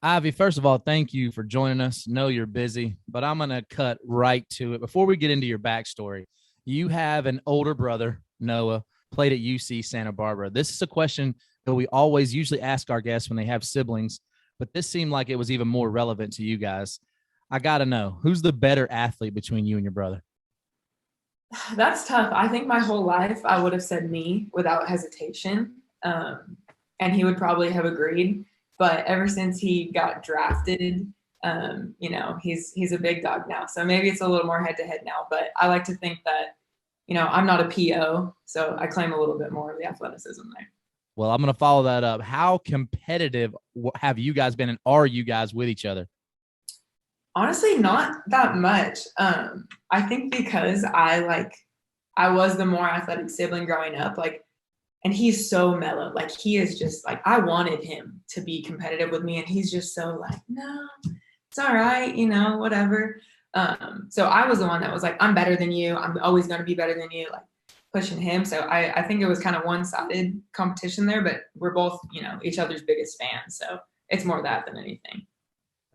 Ivy, first of all, thank you for joining us. Know you're busy, but I'm going to cut right to it. Before we get into your backstory, you have an older brother, Noah, played at UC Santa Barbara. This is a question that we always usually ask our guests when they have siblings, but this seemed like it was even more relevant to you guys. I got to know, who's the better athlete between you and your brother? That's tough. I think my whole life I would have said me without hesitation. And he would probably have agreed. But ever since he got drafted, he's a big dog now. So maybe it's a little more head to head now. But I like to think that, I'm not a PO, so I claim a little bit more of the athleticism there. Well, I'm going to follow that up. How competitive have you guys been and are you guys with each other? Honestly, not that much. I think because I was the more athletic sibling growing up, and he's so mellow. Like he is just like I wanted him to be competitive with me, and he's just so like, no, it's all right, whatever. So I was the one that was like, I'm better than you. I'm always going to be better than you, like pushing him. So I think it was kind of one-sided competition there, but we're both, each other's biggest fans. So it's more that than anything.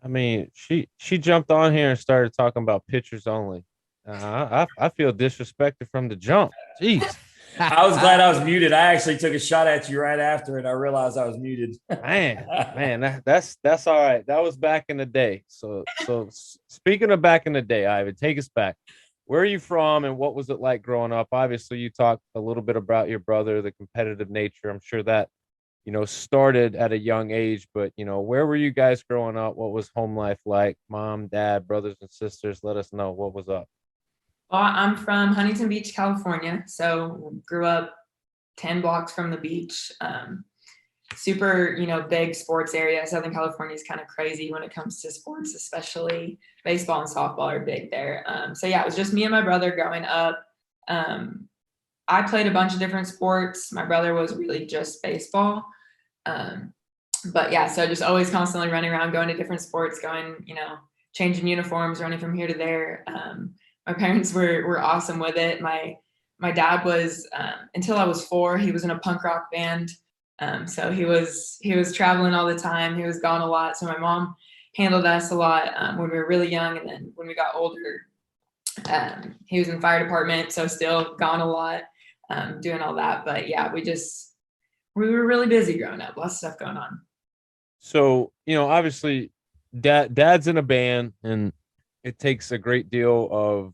I mean, she jumped on here and started talking about pitchers only. I feel disrespected from the jump. Jeez, I was glad I was muted. I actually took a shot at you right after, and I realized I was muted. man, that's all right. That was back in the day. So speaking of back in the day, Ivan, take us back. Where are you from, and what was it like growing up? Obviously, you talked a little bit about your brother, the competitive nature. I'm sure that started at a young age, but where were you guys growing up? What was home life like? Mom, dad, brothers and sisters? Let us know what was up. Well, I'm from Huntington Beach, California. So grew up 10 blocks from the beach. Super, big sports area. Southern California is kind of crazy when it comes to sports, especially baseball and softball are big there. So yeah, it was just me and my brother growing up. I played a bunch of different sports. My brother was really just baseball. Um, but yeah, so just always constantly running around, going to different sports, going, changing uniforms, running from here to there. My parents were awesome with it. My dad was until I was 4, he was in a punk rock band. So he was traveling all the time. He was gone a lot. So my mom handled us a lot when we were really young, and then when we got older, he was in the fire department, so still gone a lot, doing all that. But yeah, we were really busy growing up. Lots of stuff going on. So obviously, dad's in a band, and it takes a great deal of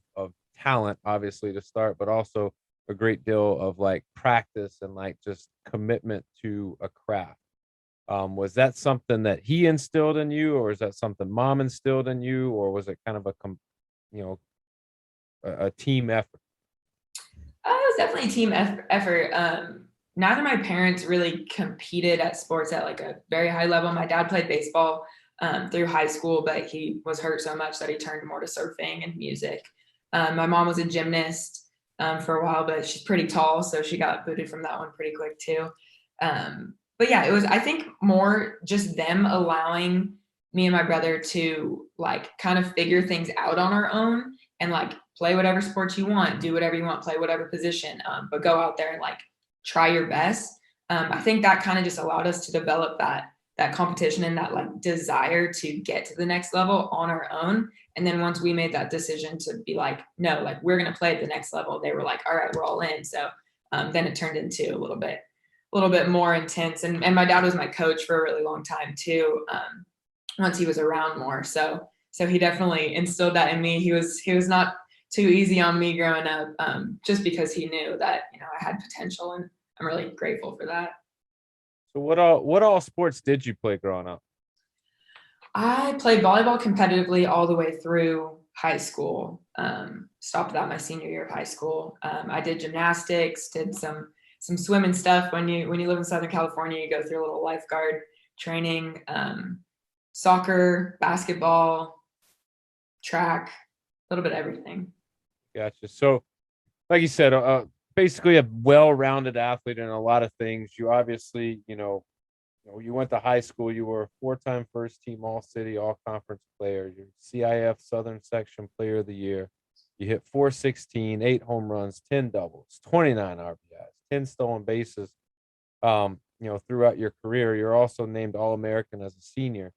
talent, obviously, to start, but also a great deal of like practice and like just commitment to a craft. Was that something that he instilled in you, or is that something mom instilled in you, or was it kind of you know, a team effort? It was definitely a team effort. Neither of my parents really competed at sports at like a very high level. My dad played baseball through high school, but he was hurt so much that he turned more to surfing and music. My mom was a gymnast for a while, but she's pretty tall, so she got booted from that one pretty quick too. But yeah, it was, I think, more just them allowing me and my brother to like kind of figure things out on our own and like play whatever sports you want, do whatever you want, play whatever position, but go out there and like try your best. I think that kind of just allowed us to develop that competition and that like desire to get to the next level on our own. And then once we made that decision to be like, no, like we're going to play at the next level, they were like, all right, we're all in. So then it turned into a little bit more intense. And my dad was my coach for a really long time too. Once he was around more. So he definitely instilled that in me. He was not too easy on me growing up, just because he knew that, I had potential, and I'm really grateful for that. So what all sports did you play growing up? I played volleyball competitively all the way through high school. Stopped that my senior year of high school. I did gymnastics, did some swimming stuff. When you live in Southern California, you go through a little lifeguard training. Soccer, basketball, track, a little bit of everything. Gotcha. So, like you said, basically a well-rounded athlete in a lot of things. You obviously, you went to high school. You were a 4-time first-team All-City, All-Conference player. You're CIF Southern Section Player of the Year. You hit 416, 8 home runs, 10 doubles, 29 RBIs, 10 stolen bases. Throughout your career, you're also named All-American as a senior.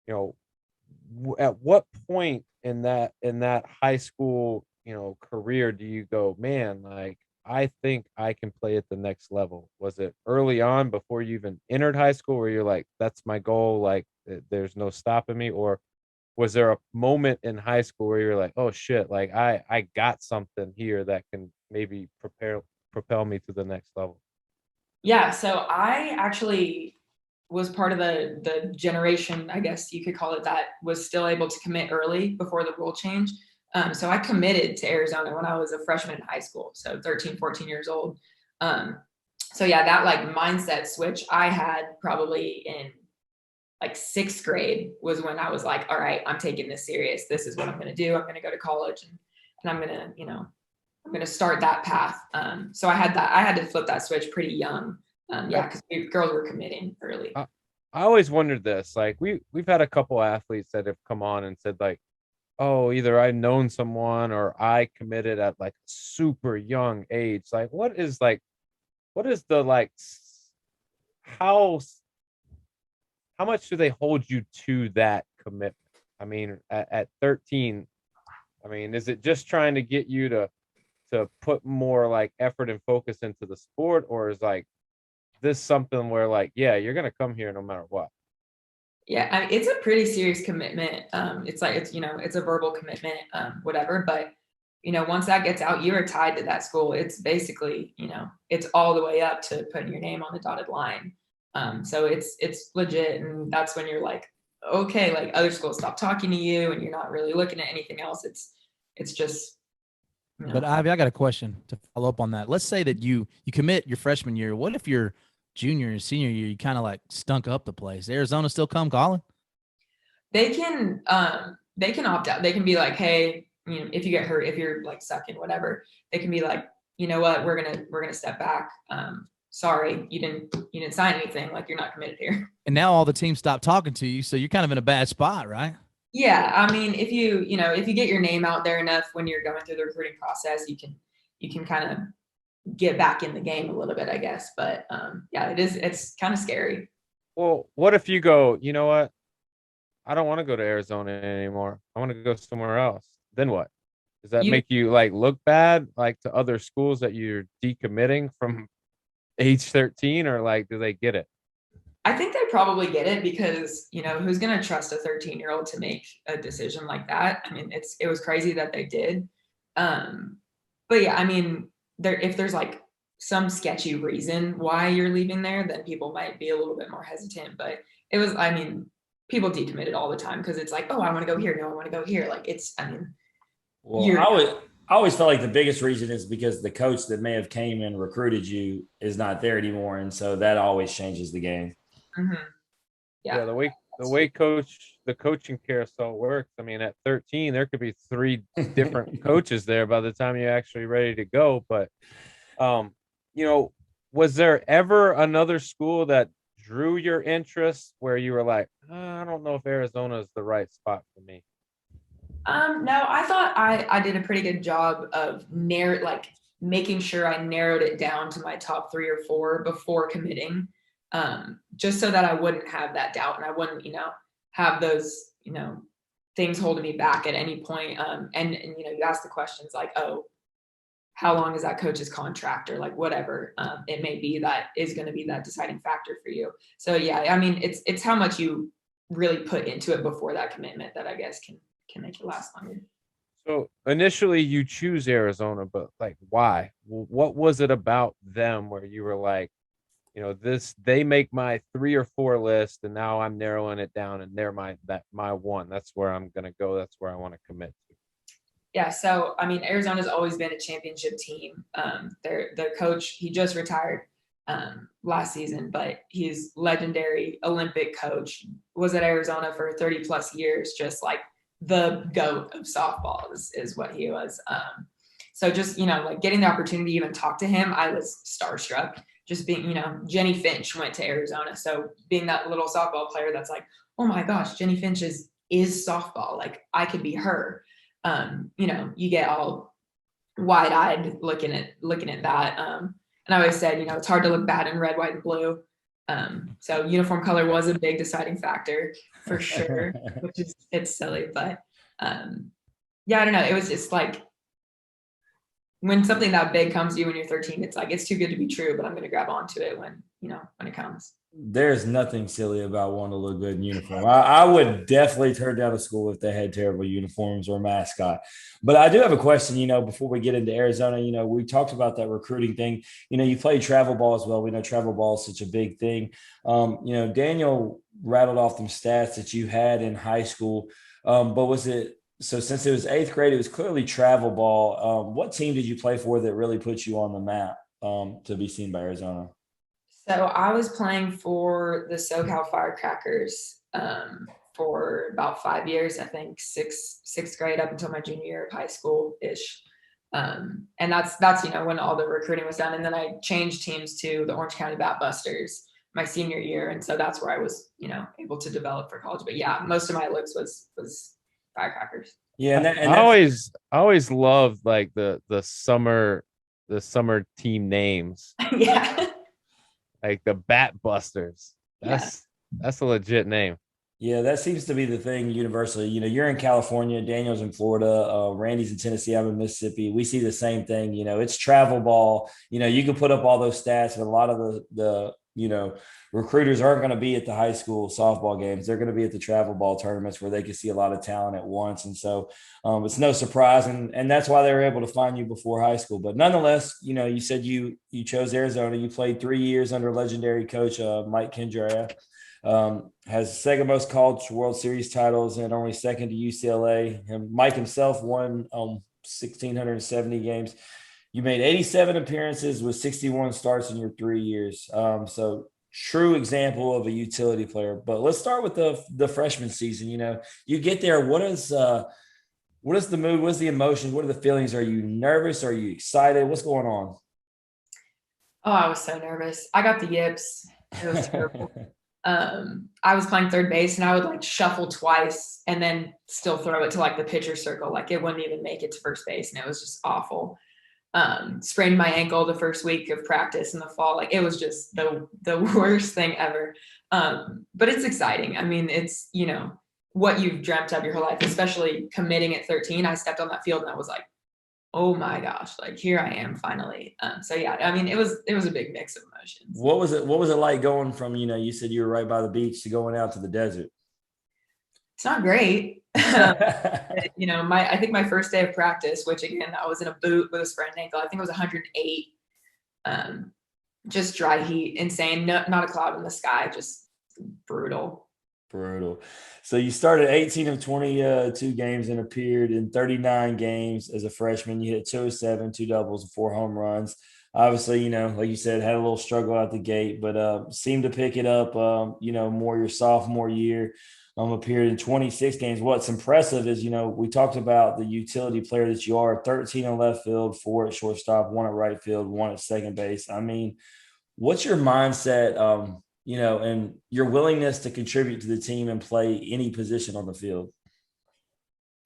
you know, at what point in that high school, career do you go, man, like I think I can play at the next level? Was it early on before you even entered high school where you're like, that's my goal, like there's no stopping me? Or was there a moment in high school where you're like, oh shit, like I got something here that can maybe propel me to the next level? Yeah, so I actually was part of the generation, I guess you could call it, that was still able to commit early before the rule change. So I committed to Arizona when I was a freshman in high school, so 13, 14 years old. Um, so yeah, that like mindset switch I had probably in like sixth grade was when I was like, all right, I'm taking this serious. This is what I'm going to do. I'm going to go to college and I'm going to, I'm going to start that path. So I had to flip that switch pretty young. Yeah, because girls were committing early. I always wondered this. Like we've had a couple athletes that have come on and said like, oh, either I've known someone or I committed at like super young age. Like what is the like how how much do they hold you to that commitment? I mean, at 13, I mean, is it just trying to get you to put more like effort and focus into the sport, or is like this something where like, yeah, you're gonna come here no matter what? Yeah, I mean, it's a pretty serious commitment. It's like it's a verbal commitment, whatever. But once that gets out, you are tied to that school. It's basically, it's all the way up to putting your name on the dotted line. So it's legit, and that's when you're like, okay, like other schools stop talking to you, and you're not really looking at anything else. It's just. But Ivy, I got a question to follow up on that. Let's say that you commit your freshman year. What if your junior and senior year you kind of like stunk up the place? Arizona still come calling? They can opt out. They can be like, hey, if you get hurt, if you're like sucking, whatever, they can be like, you know what, we're gonna step back. Sorry, you didn't sign anything. Like you're not committed here. And now all the teams stop talking to you, so you're kind of in a bad spot, right? Yeah, I mean, if you get your name out there enough when you're going through the recruiting process, you can kind of get back in the game a little bit, I guess. But yeah, it's kind of scary. Well, what if you go, you know what? I don't want to go to Arizona anymore. I want to go somewhere else. Then what? Does that You make you like look bad like to other schools that you're decommitting from age 13, or like do they get it? I think they probably get it because, who's going to trust a 13-year-old to make a decision like that? I mean, it was crazy that they did. But yeah, I mean, if there's like some sketchy reason why you're leaving there, then people might be a little bit more hesitant. But I mean, people decommitted all the time because it's like, oh, I want to go here. No, I want to go here. Like I mean, Well, I always felt like the biggest reason is because the coach that may have came and recruited you is not there anymore, and so that always changes the game. mm-hmm. Yeah, Yeah. the way the coaching carousel works. I mean, at 13, there could be three different coaches there by the time you're actually ready to go. But um, you know, was there ever another school that drew your interest where you were like, I don't know if Arizona is the right spot for me? No, I thought I did a pretty good job of making sure I narrowed it down to my top 3 or 4 before committing, just so that I wouldn't have that doubt and I wouldn't, have those, things holding me back at any point. And you ask the questions like, oh, how long is that coach's contract or like whatever it may be that is going to be that deciding factor for you. So yeah, I mean, it's how much you really put into it before that commitment that I guess can make it last longer. So initially you choose Arizona, but like why? What was it about them where you were like, this they make my 3 or 4 list, and now I'm narrowing it down, and they're my one. That's where I'm gonna go. That's where I want to commit to. Yeah, so I mean, Arizona's always been a championship team. Their coach, he just retired last season, but he's legendary Olympic coach. Was at Arizona for 30 plus years, just like the GOAT of softball is what he was. So just like getting the opportunity to even talk to him, I was starstruck. Just being, Jenny Finch went to Arizona, so being that little softball player that's like, oh my gosh, Jenny Finch is softball. Like I could be her. You get all wide-eyed looking at that. And I always said, it's hard to look bad in red, white, and blue. So uniform color was a big deciding factor for sure, which is, it's silly, but yeah, I don't know. It was just like, when something that big comes to you when you're 13, it's like, it's too good to be true, but I'm going to grab onto it when it comes. There's nothing silly about wanting to look good in uniform. I would definitely turn down a school if they had terrible uniforms or mascot. But I do have a question, before we get into Arizona, we talked about that recruiting thing. You play travel ball as well. We know travel ball is such a big thing. Daniel rattled off some stats that you had in high school. But was it, so since it was eighth grade, it was clearly travel ball. What team did you play for that really put you on the map to be seen by Arizona? So I was playing for the SoCal Firecrackers for about 5 years, I think sixth grade up until my junior year of high school ish. And that's when all the recruiting was done. And then I changed teams to the Orange County Bat Busters my senior year. And so that's where I was, able to develop for college. But yeah, most of my looks was Firecrackers. Yeah, I always loved like the summer team names, Yeah. like the Bat Busters. That's a legit name. Yeah, that seems to be the thing universally. You're in California, Daniel's in Florida, Randy's in Tennessee, I'm in Mississippi. We see the same thing. It's travel ball. You can put up all those stats, but a lot of the recruiters aren't going to be at the high school softball games. They're going to be at the travel ball tournaments where they can see a lot of talent at once. And so it's no surprise. And that's why they were able to find you before high school. But nonetheless, you said you chose Arizona. You played 3 years under legendary coach Mike Kendra. Has second most college World Series titles and only second to UCLA. And Mike himself won 1,670 games. You made 87 appearances with 61 starts in your 3 years. So true example of a utility player. But let's start with the freshman season. You get there. What is the mood? What's the emotion? What are the feelings? Are you nervous? Are you excited? What's going on? Oh, I was so nervous. I got the yips. It was terrible. I was playing third base and I would like shuffle twice and then still throw it to like the pitcher circle. Like it wouldn't even make it to first base. And it was just awful. Sprained my ankle the first week of practice in the fall. Like it was just the worst thing ever. But it's exciting. I mean, it's, what you've dreamt of your whole life, especially committing at 13. I stepped on that field and I was like, oh my gosh, like here I am finally. So yeah, I mean, it was a big mix of emotions. What was it like going from, you said you were right by the beach to going out to the desert? It's not great. I think my first day of practice, which again, I was in a boot with a sprained ankle, I think it was 108. Just dry heat, insane, not a cloud in the sky, just brutal. So you started 18 of 22 games and appeared in 39 games as a freshman. You hit 207, 2 doubles, and 4 home runs. Obviously, like you said, had a little struggle out the gate, but seemed to pick it up, more your sophomore year. Appeared in 26 games. What's impressive is, we talked about the utility player that you are, 13 in left field, 4 at shortstop, 1 at right field, 1 at second base. I mean, what's your mindset, and your willingness to contribute to the team and play any position on the field?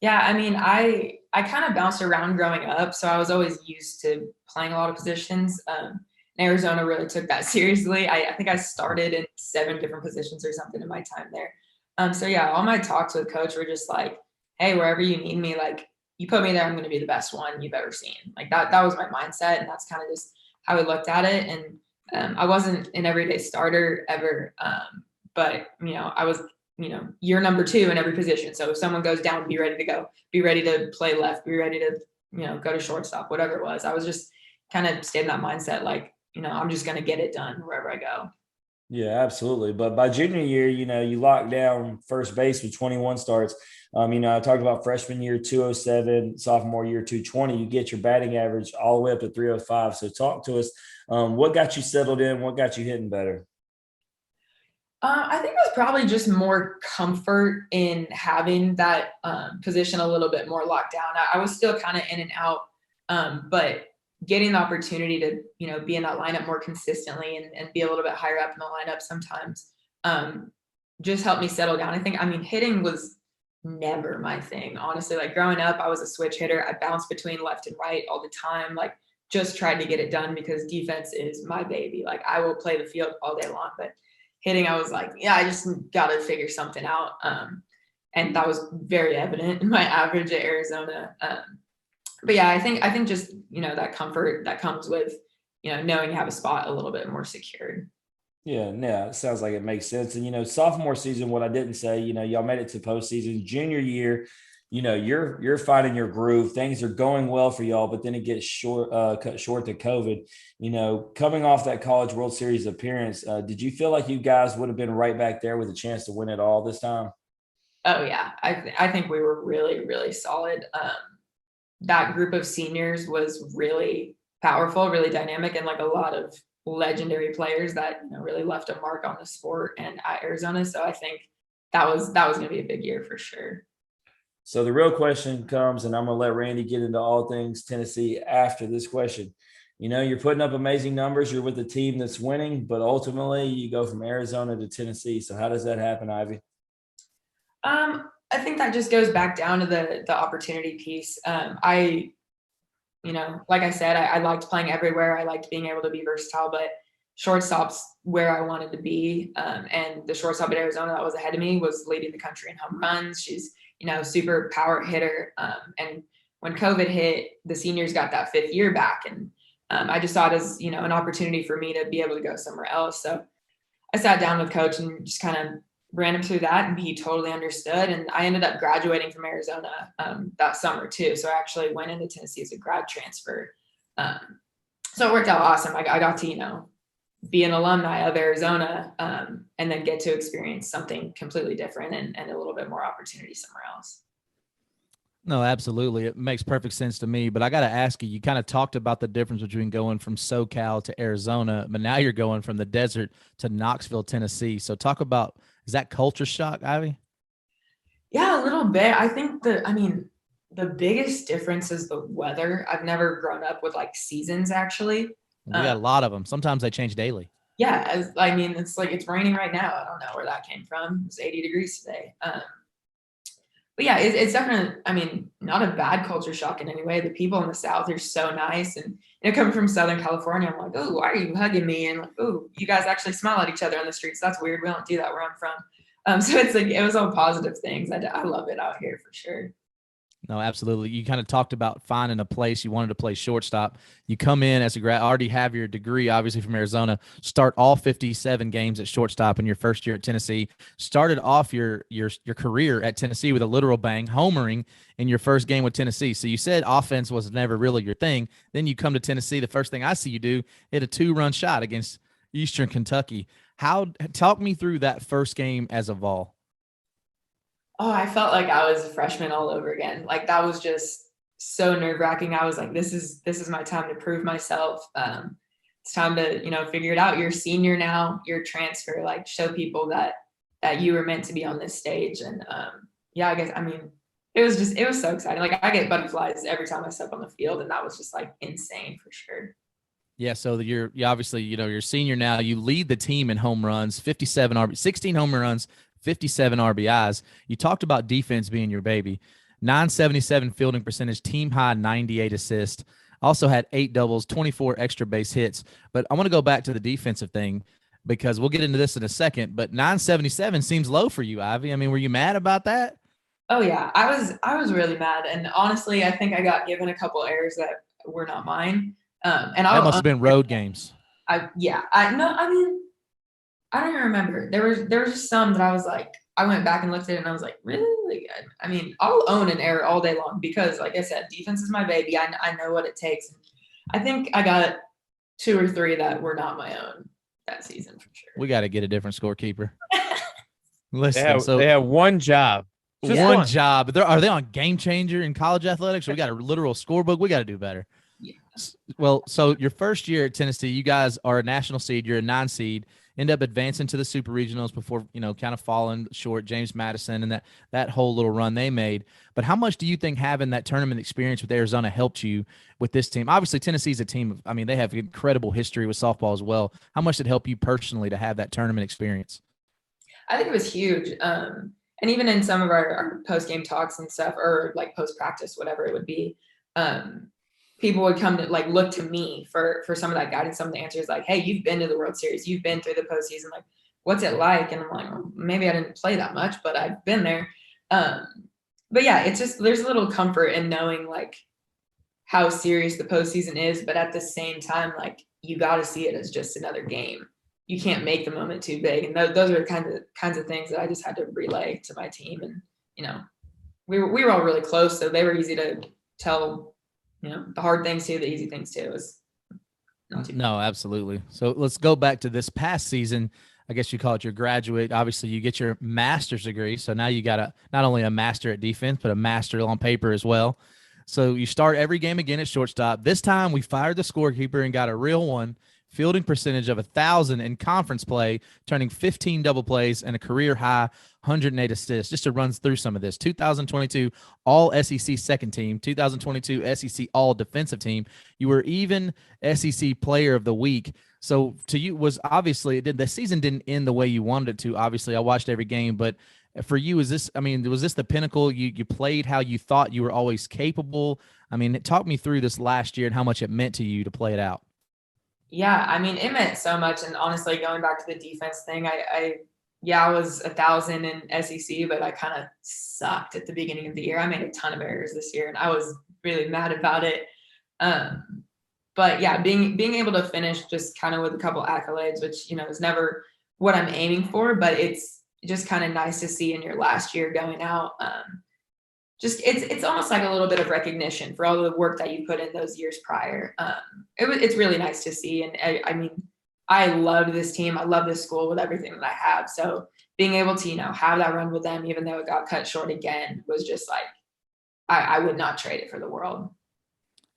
Yeah, I mean, I kind of bounced around growing up, so I was always used to playing a lot of positions. Arizona really took that seriously. I think I started in 7 different positions or something in my time there. So yeah, all my talks with coach were just like, hey, wherever you need me, like you put me there, I'm going to be the best one you've ever seen. Like that was my mindset. And that's kind of just how we looked at it. And I wasn't an everyday starter ever. But I was, year number 2 in every position. So if someone goes down, be ready to go, be ready to play left, be ready to, go to shortstop, whatever it was. I was just kind of stayed in that mindset. Like, I'm just going to get it done wherever I go. Yeah, absolutely. But by junior year, you locked down first base with 21 starts. I talked about freshman year, 207, sophomore year, 220. You get your batting average all the way up to 305. So talk to us. What got you settled in? What got you hitting better? I think it was probably just more comfort in having that position a little bit more locked down. I was still kind of in and out, but getting the opportunity to, be in that lineup more consistently and be a little bit higher up in the lineup sometimes just helped me settle down. Hitting was never my thing, honestly. Like growing up, I was a switch hitter. I bounced between left and right all the time. Like just tried to get it done because defense is my baby. Like I will play the field all day long, but hitting, I was like, yeah, I just got to figure something out. And that was very evident in my average at Arizona. But yeah, I think just, that comfort that comes with, knowing you have a spot a little bit more secured. Yeah, it sounds like it makes sense. And sophomore season, what I didn't say, y'all made it to postseason. Junior year, you're finding your groove. Things are going well for y'all, but then it gets cut short to COVID. Coming off that College World Series appearance, did you feel like you guys would have been right back there with a chance to win it all this time? Oh yeah, I think we were really, really solid. That group of seniors was really powerful, really dynamic, and like a lot of legendary players that really left a mark on the sport and at Arizona. So I think that was going to be a big year for sure. So the real question comes, and I'm going to let Randy get into all things Tennessee after this question. You're putting up amazing numbers. You're with a team that's winning, but ultimately you go from Arizona to Tennessee. So how does that happen, Ivy? I think that just goes back down to the opportunity piece. Like I said, I liked playing everywhere. I liked being able to be versatile, but shortstop's where I wanted to be. And the shortstop at Arizona that was ahead of me was leading the country in home runs. She's, super power hitter. And when COVID hit, the seniors got that fifth year back. And I just saw it as, an opportunity for me to be able to go somewhere else. So I sat down with coach and just kind of ran him through that, and he totally understood. And I ended up graduating from Arizona that summer too. So I actually went into Tennessee as a grad transfer. So it worked out awesome. I got to, be an alumni of Arizona and then get to experience something completely different and a little bit more opportunity somewhere else. No, absolutely. It makes perfect sense to me. But I got to ask you, you kind of talked about the difference between going from SoCal to Arizona, but now you're going from the desert to Knoxville, Tennessee. So talk about, is that culture shock, Ivy? Yeah, a little bit. I think the biggest difference is the weather. I've never grown up with like seasons actually. We got a lot of them. Sometimes they change daily. Yeah, it's like it's raining right now. I don't know where that came from. It's 80 degrees today. But yeah, it's definitely, not a bad culture shock in any way. The people in the South are so nice. And coming from Southern California, I'm like, oh, why are you hugging me? And like, oh, you guys actually smile at each other on the streets. That's weird. We don't do that where I'm from. So it's like, it was all positive things. I love it out here for sure. No, absolutely. You kind of talked about finding a place. You wanted to play shortstop. You come in as a grad, already have your degree, obviously from Arizona. Start all 57 games at shortstop in your first year at Tennessee. Started off your career at Tennessee with a literal bang, homering in your first game with Tennessee. So you said offense was never really your thing. Then you come to Tennessee. The first thing I see you do, hit a 2-run shot against Eastern Kentucky. Talk me through that first game as a Vol. Oh, I felt like I was a freshman all over again. Like that was just so nerve-wracking. I was like, this is my time to prove myself. It's time to, figure it out. You're a senior now, you're transfer, like show people that you were meant to be on this stage. And yeah, I guess, it was so exciting. Like I get butterflies every time I step on the field, and that was just like insane for sure. Yeah, so you obviously, you're a senior now. You lead the team in home runs, 57 RB, 16 home runs, 57 RBIs. You talked about defense being your baby. 977 fielding percentage, team high 98 assists. Also had 8 doubles, 24 extra base hits. But I want to go back to the defensive thing because we'll get into this in a second. But 977 seems low for you, Ivy. Were you mad about that? Oh yeah, I was really mad, and honestly, I think I got given a couple errors that were not mine. And that must have been road games. I don't even remember. There was just some that I was like, I went back and looked at it and I was like, really? I'll own an error all day long because, like I said, defense is my baby. I know what it takes. I think I got 2 or 3 that were not my own that season for sure. We got to get a different scorekeeper. Listen, they have one job. Just one job. Are they on Game Changer in college athletics? We got a literal scorebook. We got to do better. Yeah. Well, so your first year at Tennessee, you guys are a national seed. You're a 9 seed. End up advancing to the super regionals before, kind of falling short. James Madison and that whole little run they made. But how much do you think having that tournament experience with Arizona helped you with this team? Obviously, Tennessee's a team of, they have incredible history with softball as well. How much did it help you personally to have that tournament experience? I think it was huge. And even in some of our post-game talks and stuff, or like post-practice, whatever it would be, people would come to look to me for some of that guidance, some of the answers, like, hey, you've been to the World Series, you've been through the postseason, like what's it like? And I'm like, well, maybe I didn't play that much, but I've been there. Um, but yeah, it's just, there's a little comfort in knowing like how serious the postseason is, but at the same time, like you got to see it as just another game. You can't make the moment too big. And those are the kinds of things that I just had to relay to my team. And, you know, we were all really close, so they were easy to tell, you know, the hard things too, the easy things too. It was not too bad. No, absolutely. So let's go back to this past season. I guess you call it your graduate. Obviously, you get your master's degree. So now you got not only a master at defense, but a master on paper as well. So you start every game again at shortstop. This time we fired the scorekeeper and got a real one. Fielding percentage of 1,000 in conference play, turning 15 double plays and a career high 108 assists. Just to run through some of this: 2022 All SEC second team, 2022 SEC All defensive team. You were even SEC Player of the Week. So to you was obviously the season didn't end the way you wanted it to. Obviously, I watched every game, but for you, was this the pinnacle? You played how you thought you were always capable. I mean, talk me through this last year and how much it meant to you to play it out. Yeah, I mean, it meant so much. And honestly, going back to the defense thing, I was 1,000 in SEC, but I kind of sucked at the beginning of the year. I made a ton of errors this year, and I was really mad about it. But yeah, being able to finish just kind of with a couple accolades, which, you know, is never what I'm aiming for, but it's just kind of nice to see in your last year going out. Just it's almost like a little bit of recognition for all the work that you put in those years prior. It's really nice to see. And I mean, I love this team. I love this school with everything that I have. So being able to, you know, have that run with them, even though it got cut short again, was just like, I would not trade it for the world.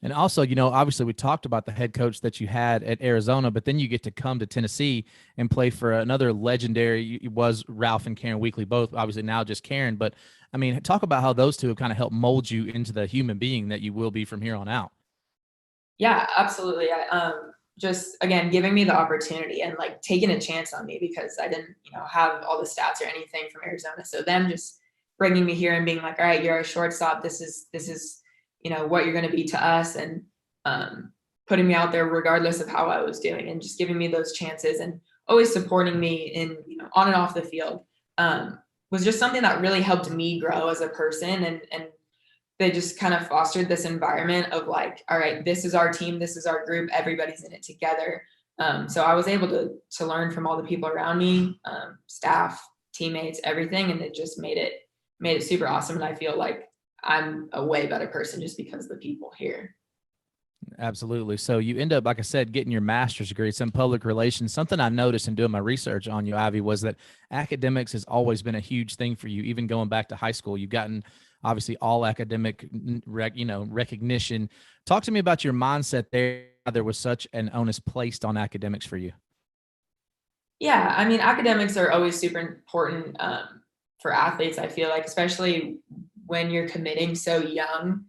And also, you know, obviously we talked about the head coach that you had at Arizona, but then you get to come to Tennessee and play for another legendary. It was Ralph and Karen Weekly, both obviously now just Karen. But I mean, talk about how those two have kind of helped mold you into the human being that you will be from here on out. Yeah, absolutely. Just again, giving me the opportunity and like taking a chance on me because I didn't, you know, have all the stats or anything from Arizona. So them just bringing me here and being like, all right, you're a shortstop. This is, you know, what you're going to be to us, and putting me out there regardless of how I was doing, and just giving me those chances and always supporting me in, you know, on and off the field, was just something that really helped me grow as a person. And they just kind of fostered this environment of like, all right, this is our team, this is our group, everybody's in it together. So I was able to learn from all the people around me, staff, teammates, everything, and it just made it super awesome. And I feel like I'm a way better person just because of the people here. Absolutely. So you end up, like I said, getting your master's degree. It's in public relations. Something I noticed in doing my research on you, Ivy, was that academics has always been a huge thing for you, even going back to high school. You've gotten obviously all academic, recognition. Talk to me about your mindset there. There was such an onus placed on academics for you. Yeah, I mean, academics are always super important for athletes, I feel like, especially when you're committing so young.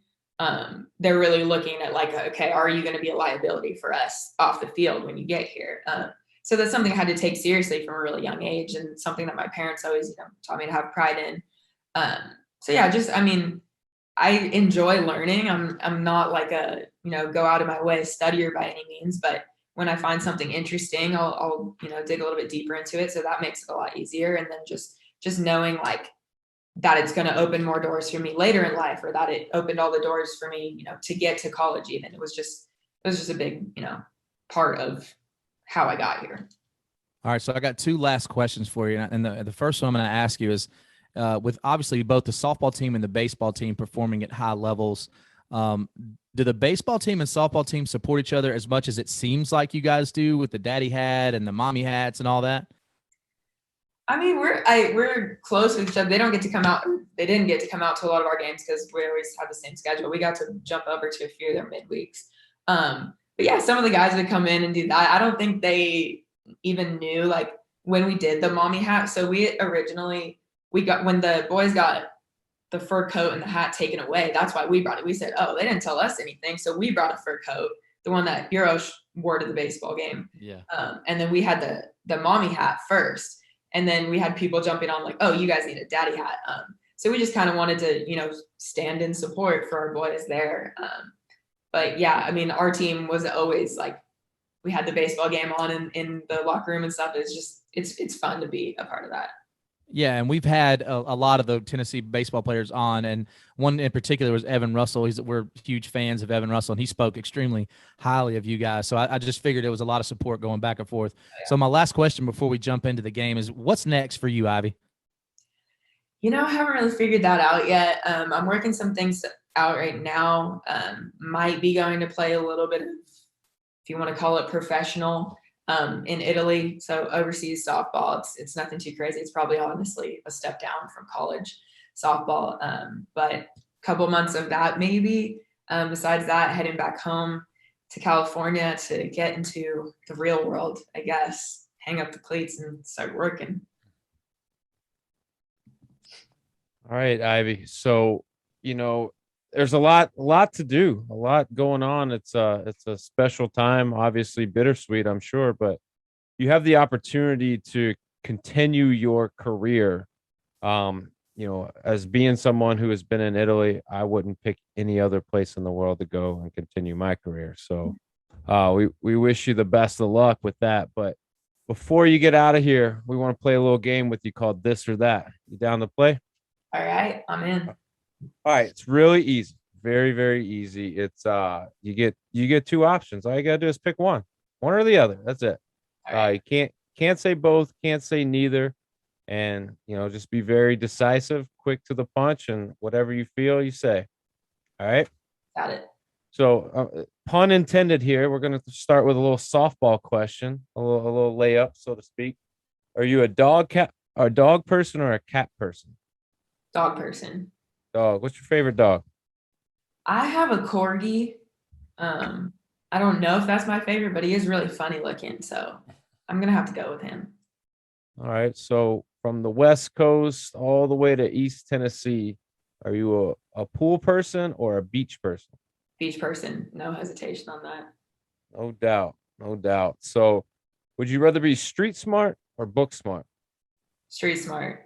They're really looking at like, okay, are you going to be a liability for us off the field when you get here? So that's something I had to take seriously from a really young age, and something that my parents always, you know, taught me to have pride in. So yeah, just, I mean, I enjoy learning. I'm not like a, you know, go out of my way studier by any means, but when I find something interesting, I'll, you know, dig a little bit deeper into it. So that makes it a lot easier. And then just knowing like that it's going to open more doors for me later in life, or that it opened all the doors for me, you know, to get to college even. It was just a big, you know, part of how I got here. All right. So I got two last questions for you. And the first one I'm going to ask you is, with obviously both the softball team and the baseball team performing at high levels, do the baseball team and softball team support each other as much as it seems like you guys do with the daddy hat and the mommy hats and all that? I mean, we're close with each other. They don't get to come out. They didn't get to come out to a lot of our games because we always have the same schedule. We got to jump over to a few of their midweeks. But yeah, some of the guys would come in and do that. I don't think they even knew like when we did the mommy hat. So we originally, when the boys got the fur coat and the hat taken away, that's why we brought it. We said, oh, they didn't tell us anything. So we brought a fur coat, the one that Bureau wore to the baseball game. Yeah. And then we had the mommy hat first. And then we had people jumping on like, oh, you guys need a daddy hat. So we just kind of wanted to, you know, stand in support for our boys there. But yeah, I mean, our team was always like, we had the baseball game on in the locker room and stuff. It's fun to be a part of that. Yeah, and we've had a lot of the Tennessee baseball players on, and one in particular was Evan Russell. We're huge fans of Evan Russell, and he spoke extremely highly of you guys. So I just figured it was a lot of support going back and forth. Yeah. So my last question before we jump into the game is, what's next for you, Ivy? I haven't really figured that out yet. I'm working some things out right now. Might be going to play a little bit of, if you want to call it professional, in Italy. So overseas softball, it's nothing too crazy. It's probably honestly a step down from college softball. But a couple months of that maybe. Besides that, heading back home to California to get into the real world, I guess, hang up the cleats and start working. All right, Ivy. So, there's a lot to do, a lot going on. It's a special time, obviously bittersweet, I'm sure, but you have the opportunity to continue your career. As being someone who has been in Italy, I wouldn't pick any other place in the world to go and continue my career. So, we wish you the best of luck with that. But before you get out of here, we want to play a little game with you called This or That. You down to play? All right, I'm in. All right, it's really easy. Very, very easy. It's you get two options. All you gotta do is pick one or the other. That's it. Right. You can't say both, can't say neither. And just be very decisive, quick to the punch, and whatever you feel, you say. All right. Got it. So, pun intended here. We're gonna start with a little softball question, a little layup, so to speak. Are you a dog person, or a cat person? Dog person. Dog. What's your favorite dog? I have a corgi. I don't know if that's my favorite, but he is really funny looking, so I'm gonna have to go with him. All right. So from the West Coast all the way to East Tennessee, are you a pool person or a beach person? Beach person. No hesitation on that. No doubt. No doubt. So would you rather be street smart or book smart? Street smart.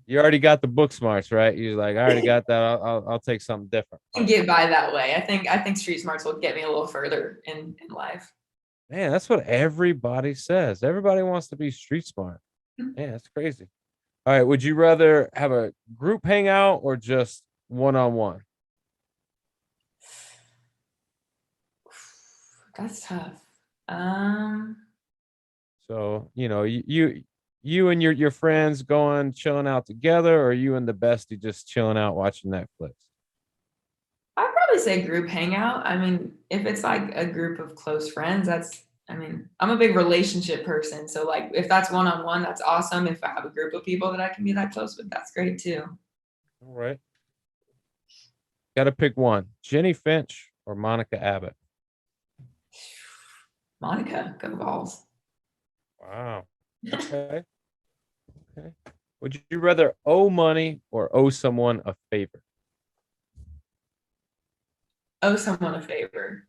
You already got the book smarts, right? You're like, I already got that. I'll take something different. I can get by that way. I think street smarts will get me a little further in life. Man, that's what everybody says. Everybody wants to be street smart. Man, that's crazy. All right. Would you rather have a group hangout or just one-on-one? That's tough. So, you and your friends going chilling out together, or you and the bestie just chilling out watching Netflix? I'd probably say group hangout. I mean, if it's like a group of close friends, I'm a big relationship person. So like if that's one-on-one, that's awesome. If I have a group of people that I can be that close with, that's great too. All right. Got to pick one. Jenny Finch or Monica Abbott? Monica, go Vols. Wow. Okay. Okay. Would you rather owe money or owe someone a favor? Owe someone a favor.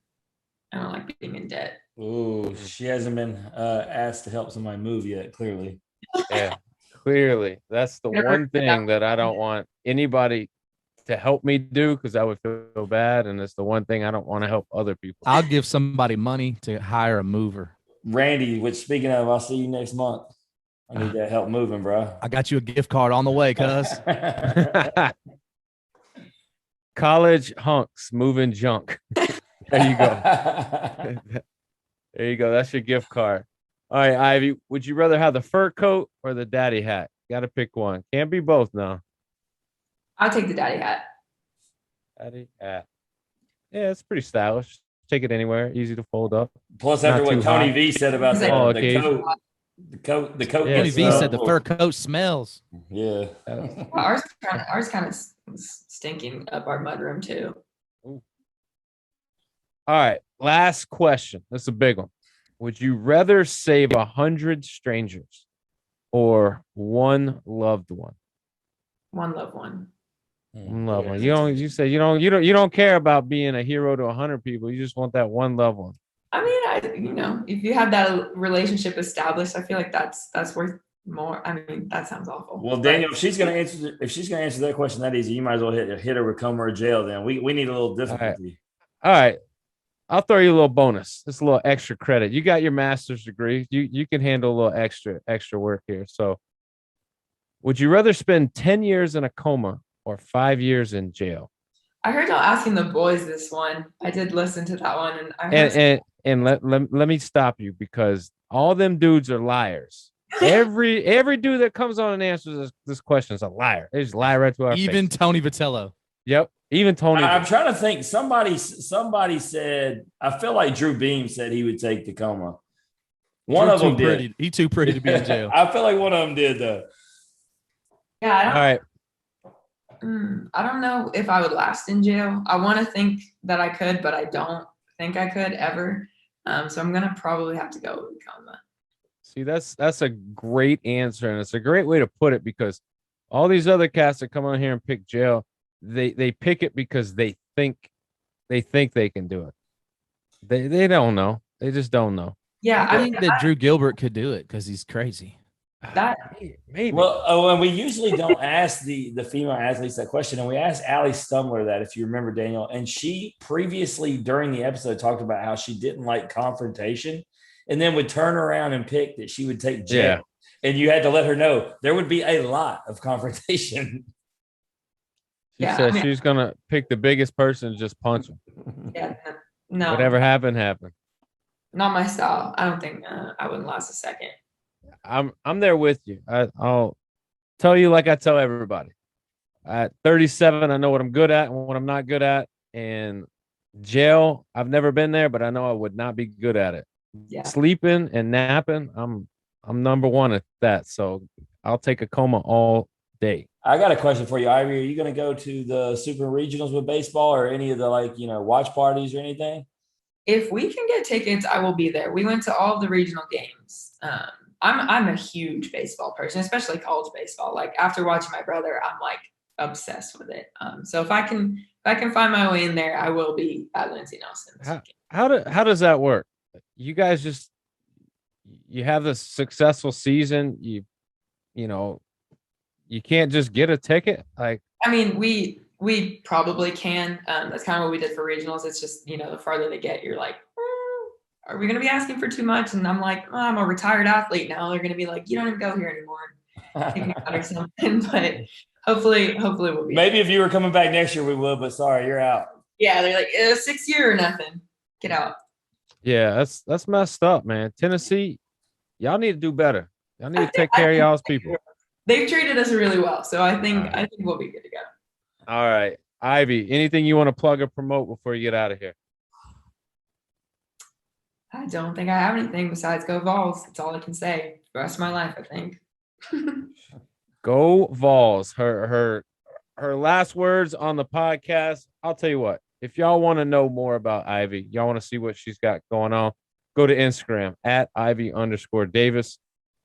I don't like being in debt. Ooh, she hasn't been asked to help somebody move yet, clearly. Yeah, clearly. That's the one thing that I don't want anybody to help me do, because I would feel bad. And it's the one thing I don't want to help other people. I'll give somebody money to hire a mover. Randy, which speaking of, I'll see you next month. I need that help moving, bro. I got you a gift card on the way, cuz. College hunks moving junk. There you go. There you go. That's your gift card. All right, Ivy, would you rather have the fur coat or the daddy hat? Got to pick one. Can't be both now. I'll take the daddy hat. Daddy hat. Yeah, it's pretty stylish. Take it anywhere. Easy to fold up. Plus, after what Tony V said about the coat. The coat. Tony V said the fur coat smells. Yeah. Ours kind of was stinking up our mudroom too. Ooh. All right. Last question. This is a big one. Would you rather save 100 strangers or one loved one? One loved one. One loved one. You you don't care about being a hero to 100 people. You just want that one loved one. I mean, if you have that relationship established, I feel like that's worth more. I mean, that sounds awful. Well, Daniel, if she's gonna answer that question that easy, you might as well hit her with coma or jail. Then we need a little difficulty. All right. I'll throw you a little bonus. Just a little extra credit. You got your master's degree. You can handle a little extra work here. So, would you rather spend 10 years in a coma or 5 years in jail? I heard y'all asking the boys this one. I did listen to that one, and I heard And let me stop you because all them dudes are liars. Every dude that comes on and answers this question is a liar. They just lie right to our face. Even Tony Vitello. Yep. Even Tony. I'm trying to think. Somebody said, I feel like Drew Beam said he would take Tacoma. One of them did. He too pretty to be in jail. I feel like one of them did, though. Yeah. All right. I don't know if I would last in jail. I want to think that I could, but I don't think I could ever. So I'm gonna probably have to go with coma. See, that's a great answer, and it's a great way to put it because all these other cats that come on here and pick jail, they pick it because they think they can do it. They don't know. They just don't know. Yeah, I think that Drew Gilbert could do it because he's crazy. That maybe. Well, and we usually don't ask the female athletes that question, and we asked Allie Stumler that, if you remember, Daniel, and she previously during the episode talked about how she didn't like confrontation, and then would turn around and pick that she would take jail, and you had to let her know there would be a lot of confrontation. She said she's gonna pick the biggest person and just punch him. Yeah, no. Whatever happened. Not my style. I don't think I wouldn't last a second. I'm there with you. I'll tell you like I tell everybody. At 37, I know what I'm good at and what I'm not good at. And jail, I've never been there, but I know I would not be good at it. Yeah. Sleeping and napping, I'm number one at that. So I'll take a coma all day. I got a question for you, Ivy. Are you going to go to the super regionals with baseball or any of the watch parties or anything? If we can get tickets, I will be there. We went to all the regional games. I'm a huge baseball person, especially college baseball. Like after watching my brother, I'm like obsessed with it. So if I can find my way in there, I will be at Lindsey Nelson. How does that work? You guys you have this successful season. You can't just get a ticket. Like, I mean, we probably can. That's kind of what we did for regionals. It's just, the farther they get, you're like, are we going to be asking for too much? And I'm like, I'm a retired athlete now. They're going to be like, you don't even go here anymore. Take me out or something. But hopefully we'll be. Maybe if you were coming back next year, we would. But sorry, you're out. Yeah, they're like 6 year or nothing. Get out. Yeah, that's messed up, man. Tennessee, y'all need to do better. Y'all need to take care of y'all's people. They've treated us really well, so I think we'll be good to go. All right, Ivy. Anything you want to plug or promote before you get out of here? I don't think I have anything besides go Vols. That's all I can say. The rest of my life, I think. Go Vols. Her last words on the podcast. I'll tell you what. If y'all want to know more about Ivy, y'all want to see what she's got going on, go to Instagram at Ivy_Davis.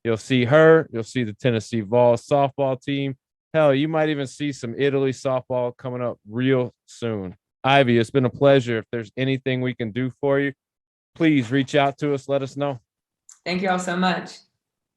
You'll see her. You'll see the Tennessee Vols softball team. Hell, you might even see some Italy softball coming up real soon. Ivy, it's been a pleasure. If there's anything we can do for you, please reach out to us. Let us know. Thank you all so much.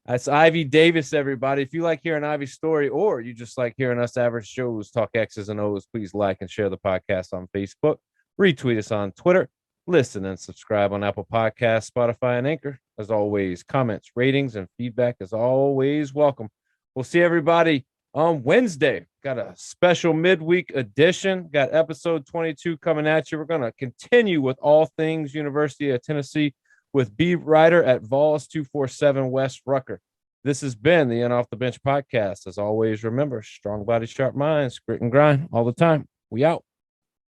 That's Ivy Davis, everybody. If you like hearing Ivy's story or you just like hearing us average Joes talk X's and O's, please like and share the podcast on Facebook. Retweet us on Twitter. Listen and subscribe on Apple Podcasts, Spotify, and Anchor. As always, comments, ratings, and feedback is always welcome. We'll see everybody on Wednesday. Got a special midweek edition. Got episode 22 coming at you. We're going to continue with all things University of Tennessee with beat writer at Vols 247 West Rucker. This has been the In Off the Bench podcast. As always, remember, strong body, sharp minds, grit and grind all the time. We out.